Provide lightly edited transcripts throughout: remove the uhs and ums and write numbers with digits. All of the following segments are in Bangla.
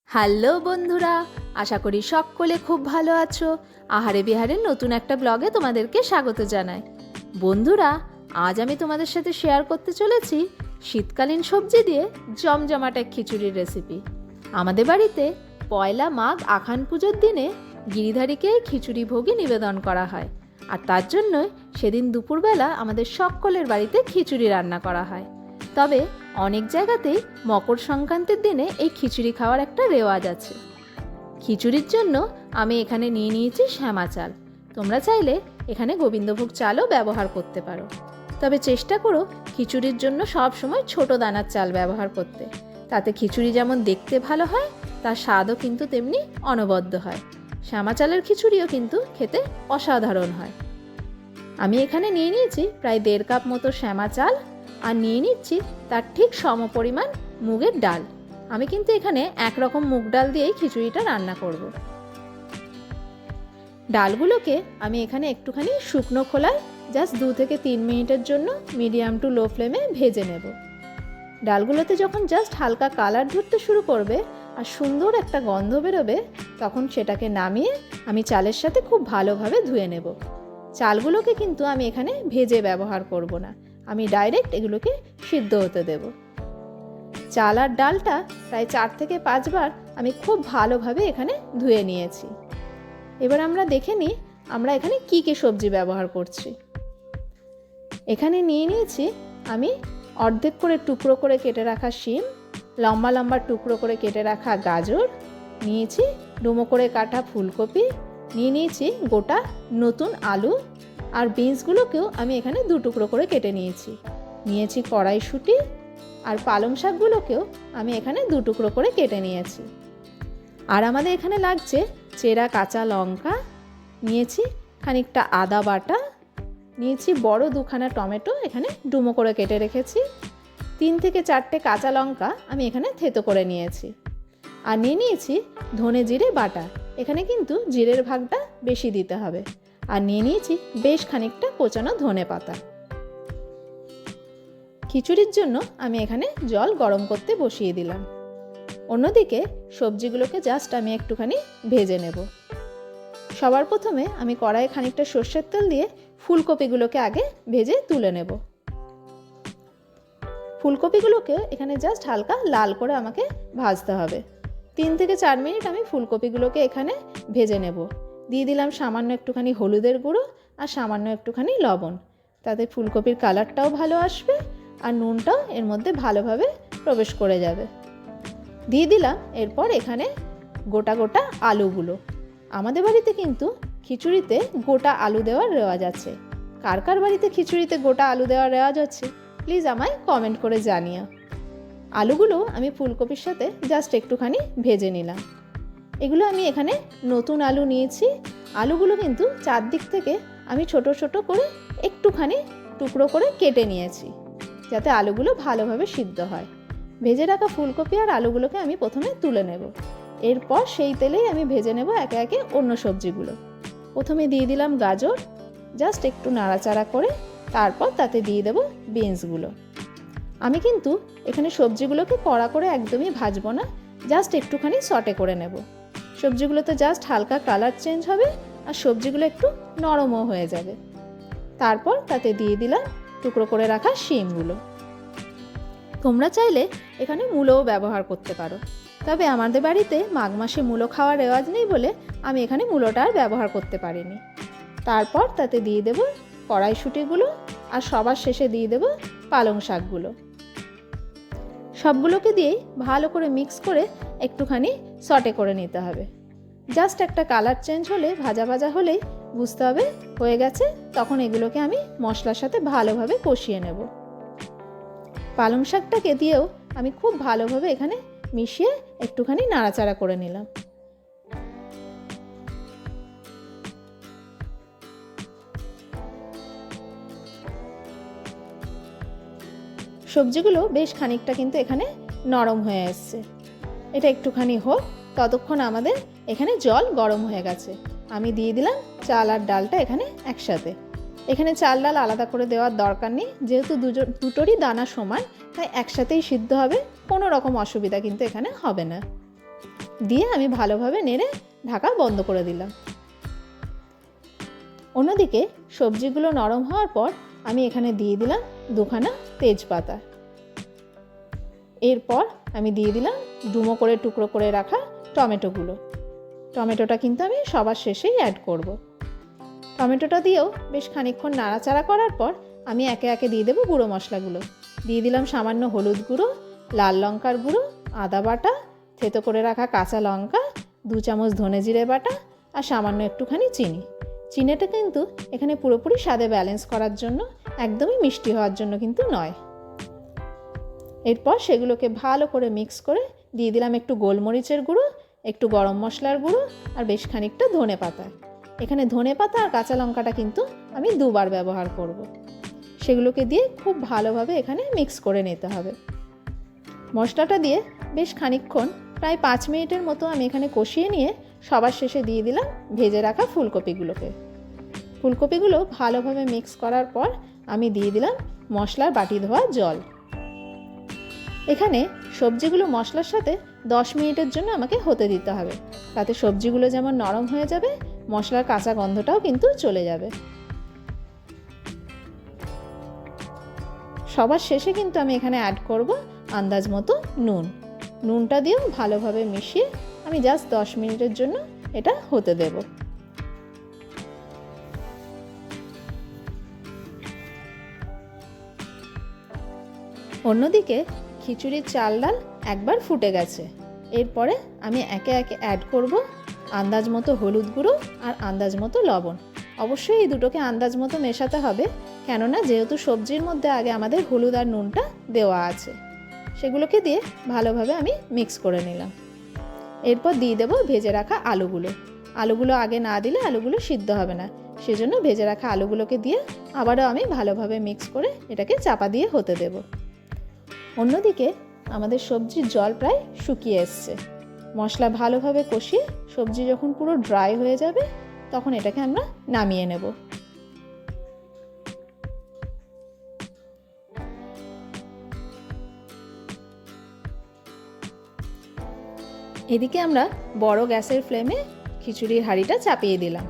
হ্যালো বন্ধুরা, আশা করি সকলে খুব ভালো আছো। আহারে বিহারের নতুন একটা ব্লগে তোমাদেরকে স্বাগত জানাই। বন্ধুরা, আজ আমি তোমাদের সাথে শেয়ার করতে চলেছি শীতকালীন সবজি দিয়ে জমজমাট এক খিচুড়ির রেসিপি। আমাদের বাড়িতে পয়লা মাঘ আখান পুজোর দিনে গিরিধারীকে খিচুড়ি ভোগই নিবেদন করা হয়, আর তার জন্যই সেদিন দুপুরবেলা আমাদের সকলের বাড়িতে খিচুড়ি রান্না করা হয়। তবে অনেক জায়গাতেই মকর সংক্রান্তির দিনে এই খিচুড়ি খাওয়ার একটা রেওয়াজ আছে। খিচুড়ির জন্য আমি এখানে নিয়ে নিয়েছি শ্যামা চাল। তোমরা চাইলে এখানে গোবিন্দভোগ চালও ব্যবহার করতে পারো, তবে চেষ্টা করো খিচুড়ির জন্য সব সময় ছোট দানার চাল ব্যবহার করতে। তাতে খিচুড়ি যেমন দেখতে ভালো হয়, তার স্বাদও কিন্তু তেমনি অনবদ্য হয়। শ্যামা চালের খিচুড়িও কিন্তু খেতে অসাধারণ হয়। আমি এখানে নিয়ে নিয়েছি প্রায় 1.5 কাপ মতো শ্যামা চাল, আর নিয়ে নিচ্ছি তার ঠিক সমপরিমাণ মুগের ডাল। আমি কিন্তু এখানে একরকম মুগ ডাল দিয়েই খিচুড়িটা রান্না করব। ডালগুলোকে আমি এখানে একটুখানি শুকনো খোলায় জাস্ট 2 থেকে 3 মিনিটের জন্য মিডিয়াম টু লো ফ্লেমে ভেজে নেব। ডালগুলোতে যখন জাস্ট হালকা কালার ধরতে শুরু করবে আর সুন্দর একটা গন্ধ বেরোবে, তখন সেটাকে নামিয়ে আমি চালের সাথে খুব ভালোভাবে ধুয়ে নেব। চালগুলোকে কিন্তু আমি এখানে ভেজে ব্যবহার করব না, আমি ডাইরেক্ট এগুলোকে সিদ্ধ হতে দেব। চাল আর ডালটা প্রায় 4 থেকে 5 বার আমি খুব ভালোভাবে এখানে ধুয়ে নিয়েছি। এবার আমরা দেখে নিই আমরা এখানে কি কি সবজি ব্যবহার করছি। এখানে নিয়ে নিয়েছি আমি অর্ধেক করে টুকরো করে কেটে রাখা শিম, লম্বা লম্বা টুকরো করে কেটে রাখা গাজর, নিয়েছি ডুমো করে কাটা ফুলকপি, নিয়ে নিয়েছি গোটা নতুন আলু, আর বিনসগুলোকেও আমি এখানে 2 টুকরো করে কেটে নিয়েছি কড়াইশুঁটি, আর পালং শাকগুলোকেও আমি এখানে 2 টুকরো করে কেটে নিয়েছি। আর আমাদের এখানে লাগছে চেরা কাঁচা লঙ্কা, নিয়েছি খানিকটা আদা বাটা, নিয়েছি বড় 2খানা টমেটো এখানে ডুমো করে কেটে রেখেছি, 3 থেকে 4টে কাঁচা লঙ্কা আমি এখানে থেতো করে নিয়েছি, আর নিয়ে নিয়েছি ধনে জিরে বাটা। এখানে কিন্তু জিরের ভাগটা বেশি দিতে হবে। আর নিয়ে নিয়েছি বেশ খানিকটা কোচানো ধনে পাতা। খিচুড়ির জন্য আমি এখানে জল গরম করতে বসিয়ে দিলাম। অন্যদিকে সবজিগুলোকে জাস্ট আমি একটুখানি ভেজে নেব। সবার প্রথমে আমি কড়াইয়ে খানিকটা সর্ষের তেল দিয়ে ফুলকপিগুলোকে আগে ভেজে তুলে নেব। ফুলকপিগুলোকে এখানে জাস্ট হালকা লাল করে আমাকে ভাজতে হবে। 3 থেকে 4 মিনিট আমি ফুলকপিগুলোকে এখানে ভেজে নেব। দিয়ে দিলাম সামান্য একটুখানি হলুদের গুঁড়ো আর সামান্য একটুখানি লবণ, তাতে ফুলকপির কালারটাও ভালো আসবে আর নুনটাও এর মধ্যে ভালোভাবে প্রবেশ করে যাবে। দিয়ে দিলাম এরপর এখানে গোটা গোটা আলুগুলো। আমাদের বাড়িতে কিন্তু খিচুড়িতে গোটা আলু দেওয়ার রেওয়াজ আছে। কার কার বাড়িতে খিচুড়িতে গোটা আলু দেওয়ার রেওয়াজ আছে প্লিজ আমায় কমেন্ট করে জানিও। আলুগুলো আমি ফুলকপির সাথে জাস্ট একটুখানি ভেজে নিলাম। এগুলো আমি এখানে নতুন আলু নিয়েছি। আলুগুলো কিন্তু চারদিক থেকে আমি ছোট ছোট করে একটুখানি টুকরো করে কেটে নিয়েছি, যাতে আলুগুলো ভালোভাবে সিদ্ধ হয়। ভেজে রাখা ফুলকপি আর আলুগুলোকে আমি প্রথমে তুলে নেব। এরপর সেই তেলেই আমি ভেজে নেব একে একে অন্য সবজিগুলো। প্রথমে দিয়ে দিলাম গাজর, জাস্ট একটু নাড়াচাড়া করে তারপর তাতে দিয়ে দেব বিনসগুলো। আমি কিন্তু এখানে সবজিগুলোকে কড়া করে একদমই ভাজবো না, জাস্ট একটুখানি সটে করে নেব। সবজিগুলোতে জাস্ট হালকা কালার চেঞ্জ হবে আর সবজিগুলো একটু নরমও হয়ে যাবে। তারপর তাতে দিয়ে দিলাম টুকরো করে রাখা শিমগুলো। তোমরা চাইলে এখানে মূলোও ব্যবহার করতে পারো, তবে আমাদের বাড়িতে মাঘ মাসে মূলো খাওয়ার রেওয়াজ নেই বলে আমি এখানে মূলোটা আর ব্যবহার করতে পারিনি। তারপর তাতে দিয়ে দেব কড়াইশুঁটিগুলো আর সবার শেষে দিয়ে দেব পালং শাকগুলো। সবগুলোকে দিয়েই ভালো করে মিক্স করে একটুখানি সটে করে নিতে হবে। জাস্ট একটা কালার চেঞ্জ হলে, ভাজা ভাজা হলেই বুঝতে হবে হয়ে গেছে। তখন এগুলোকে আমি মশলার সাথে ভালোভাবে কষিয়ে নেব। পালং শাকটাকে দিয়েও আমি খুব ভালোভাবে এখানে মিশিয়ে একটুখানি নাড়াচাড়া করে নিলাম। সবজিগুলো বেশ খানিকটা কিন্তু এখানে নরম হয়ে এসছে। এটা একটুখানি হোক, ততক্ষণ আমাদের এখানে জল গরম হয়ে গেছে। আমি দিয়ে দিলাম চাল আর ডালটা এখানে একসাথে। এখানে চাল ডাল আলাদা করে দেওয়ার দরকার নেই, যেহেতু দুটোরই দানা সমান, তাই একসাথেই সিদ্ধ হবে, কোনো রকম অসুবিধা কিন্তু এখানে হবে না। দিয়ে আমি ভালোভাবে নেড়ে ঢাকা বন্ধ করে দিলাম। অন্যদিকে সবজিগুলো নরম হওয়ার পর আমি এখানে দিয়ে দিলাম 2খানা তেজপাতা। এরপর আমি দিয়ে দিলাম ডুমো করে টুকরো করে রাখা টমেটোগুলো। টমেটোটা কিন্তু আমি সবার শেষেই অ্যাড করব। টমেটোটা দিয়েও বেশ খানিকক্ষণ নাড়াচাড়া করার পর আমি একে একে দিয়ে দেবো গুঁড়ো মশলাগুলো। দিয়ে দিলাম সামান্য হলুদ গুঁড়ো, লাল লঙ্কার গুঁড়ো, আদা বাটা, থেতো করে রাখা কাঁচা লঙ্কা, 2 চামচ ধনে জিরে বাটা আর সামান্য একটুখানি চিনি। চিনিটা কিন্তু এখানে পুরোপুরি স্বাদে ব্যালেন্স করার জন্য, একদমই মিষ্টি হওয়ার জন্য কিন্তু নয়। এরপর সেগুলোকে ভালো করে মিক্স করে দিয়ে দিলাম একটু গোলমরিচের গুঁড়ো, একটু গরম মশলার গুঁড়ো আর বেশ খানিকটা ধনে পাতা। এখানে ধনে পাতা আর কাঁচা লঙ্কাটা কিন্তু আমি 2বার ব্যবহার করব। সেগুলোকে দিয়ে খুব ভালোভাবে এখানে মিক্স করে নিতে হবে। মশলাটা দিয়ে বেশ খানিকক্ষণ প্রায় 5 মিনিটের মতো আমি এখানে কষিয়ে নিয়ে সবার শেষে দিয়ে দিলাম ভেজে রাখা ফুলকপিগুলোকে। ফুলকপিগুলো ভালোভাবে মিক্স করার পর আমি দিয়ে দিলাম মশলার বাটি ধোয়া জল। এখানে সবজিগুলো মশলার সাথে 10 মিনিটের জন্য আমাকে হতে দিতে হবে, তাতে সবজিগুলো যেমন নরম হয়ে যাবে, মশলার কাঁচা গন্ধটাও কিন্তু চলে যাবে। সবার শেষে কিন্তু আমি এখানে অ্যাড করব আন্দাজ মতো নুন। নুনটা দিয়েও ভালোভাবে মিশিয়ে আমি জাস্ট 10 মিনিটের জন্য এটা হতে দেব। অন্যদিকে খিচুড়ির চাল ডাল একবার ফুটে গেছে। এরপরে আমি একে একে অ্যাড করব আন্দাজ মতো হলুদ গুঁড়ো আর আন্দাজ মতো লবণ। অবশ্যই এই দুটোকে আন্দাজ মতো মেশাতে হবে, কেননা যেহেতু সবজির মধ্যে আগে আমাদের হলুদ আর নুনটা দেওয়া আছে। সেগুলোকে দিয়ে ভালোভাবে আমি মিক্স করে নিলাম। এরপর দিয়ে দেবো ভেজে রাখা আলুগুলো। আলুগুলো আগে না দিলে আলুগুলো সিদ্ধ হবে না, সেজন্য ভেজে রাখা আলুগুলোকে দিয়ে আবারও আমি ভালোভাবে মিক্স করে এটাকে চাপা দিয়ে হতে দেব। অন্যদিকে আমাদের সবজির জল প্রায় শুকিয়ে এসছে। মশলা ভালোভাবে কষিয়ে সবজি যখন পুরো ড্রাই হয়ে যাবে তখন এটাকে আমরা নামিয়ে নেব। এদিকে আমরা বড় গ্যাসের ফ্লেমে খিচুড়ির হাঁড়িটা চাপিয়ে দিলাম।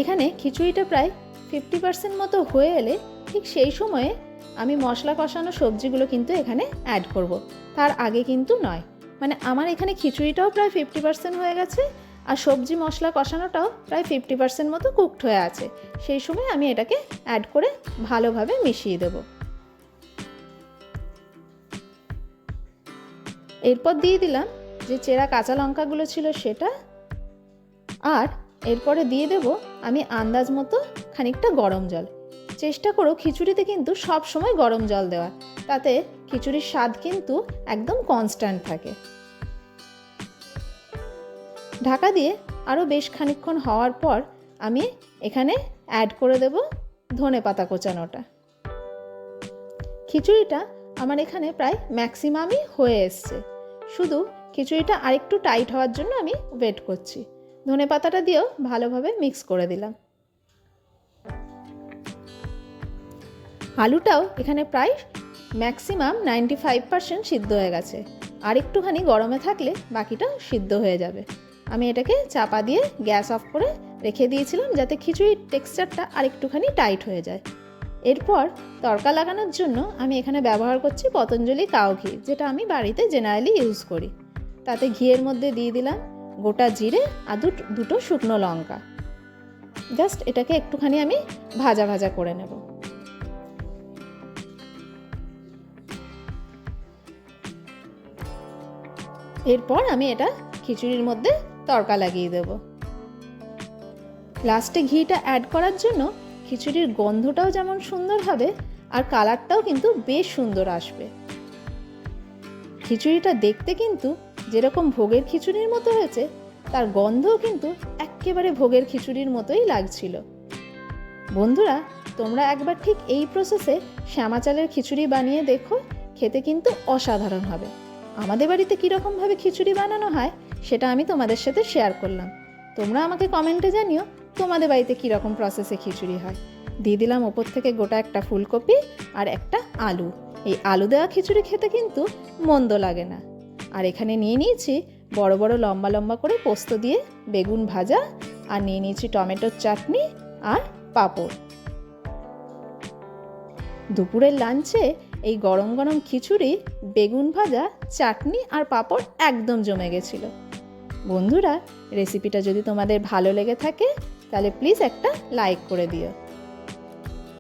এখানে খিচুড়িটা প্রায় 50% মতো হয়ে এলে ঠিক সেই সময়ে আমি মশলা কষানো সবজিগুলো কিন্তু এখানে অ্যাড করব, তার আগে কিন্তু নয়। মানে আমার এখানে খিচুড়িটাও প্রায় 50% হয়ে গেছে আর সবজি মশলা কষানোটাও প্রায় 50% মতো কুকড হয়ে আছে। সেই সময় আমি এটাকে অ্যাড করে ভালোভাবে মিশিয়ে দেব। এরপর দিয়ে দিলাম যে চেরা কাঁচা লঙ্কাগুলো ছিল সেটা, আর এরপরে দিয়ে দেব আমি আন্দাজ মতো খানিকটা গরম জল। চেষ্টা করো খিচুড়িতে কিন্তু সব সময় গরম জল দেওয়ার, তাতে খিচুড়ির স্বাদ কিন্তু একদম কনস্ট্যান্ট থাকে। ঢাকা দিয়ে আরও বেশ খানিকক্ষণ হওয়ার পর আমি এখানে অ্যাড করে দেব ধনেপাতা কোচানোটা। খিচুড়িটা আমার এখানে প্রায় ম্যাক্সিমামই হয়ে এসছে, শুধু খিচুড়িটা আরেকটু টাইট হওয়ার জন্য আমি ওয়েট করছি। ধনেপাতাটা দিয়েও ভালোভাবে মিক্স করে দিলাম। আলুটাও এখানে প্রায় ম্যাক্সিমাম 95% সিদ্ধ হয়ে গেছে, আর একটুখানি গরমে থাকলে বাকিটা সিদ্ধ হয়ে যাবে। আমি এটাকে চাপা দিয়ে গ্যাস অফ করে রেখে দিয়েছিলাম যাতে খিচুড়ির টেক্সচারটা আর একটুখানি টাইট হয়ে যায়। এরপর তড়কা লাগানোর জন্য আমি এখানে ব্যবহার করছি পতঞ্জলি কাও ঘি, যেটা আমি বাড়িতে জেনারেলি ইউজ করি। তাতে ঘিয়ের মধ্যে দিয়ে দিলাম গোটা জিরে আর দুটো শুকনো লঙ্কা। জাস্ট এটাকে একটুখানি আমি ভাজা ভাজা করে নেব। এরপর আমি এটা খিচুড়ির মধ্যে তড়কা লাগিয়ে দেব। লাস্টে ঘিটা অ্যাড করার জন্য খিচুড়ির গন্ধটাও যেমন সুন্দর হবে আর কালারটাও কিন্তু বেশ সুন্দর আসবে। খিচুড়িটা দেখতে কিন্তু যেরকম ভোগের খিচুড়ির মতো হয়েছে, তার গন্ধও কিন্তু একেবারে ভোগের খিচুড়ির মতোই লাগছিল। বন্ধুরা, তোমরা একবার ঠিক এই প্রসেসে শ্যামা চালের খিচুড়ি বানিয়ে দেখো, খেতে কিন্তু অসাধারণ হবে। আমাদের বাড়িতে কীরকমভাবে খিচুড়ি বানানো হয় সেটা আমি তোমাদের সাথে শেয়ার করলাম। তোমরা আমাকে কমেন্টে জানিও তোমাদের বাড়িতে কীরকম প্রসেসে খিচুড়ি হয়। দিয়ে দিলাম ওপর থেকে গোটা একটা ফুলকপি আর একটা আলু। এই আলু দেওয়া খিচুড়ি খেতে কিন্তু মন্দ লাগে না। আর এখানে নিয়ে নিয়েছি বড় বড় লম্বা লম্বা করে পোস্ত দিয়ে বেগুন ভাজা, আর নিয়ে নিয়েছি টমেটোর চাটনি আর পাঁপড়। দুপুরের লাঞ্চে এই গরম গরম খিচুড়ি, বেগুন ভাজা, চাটনি আর পাঁপড় একদম জমে গেছিল। বন্ধুরা, রেসিপিটা যদি তোমাদের ভালো লেগে থাকে তাহলে প্লিজ একটা লাইক করে দিও।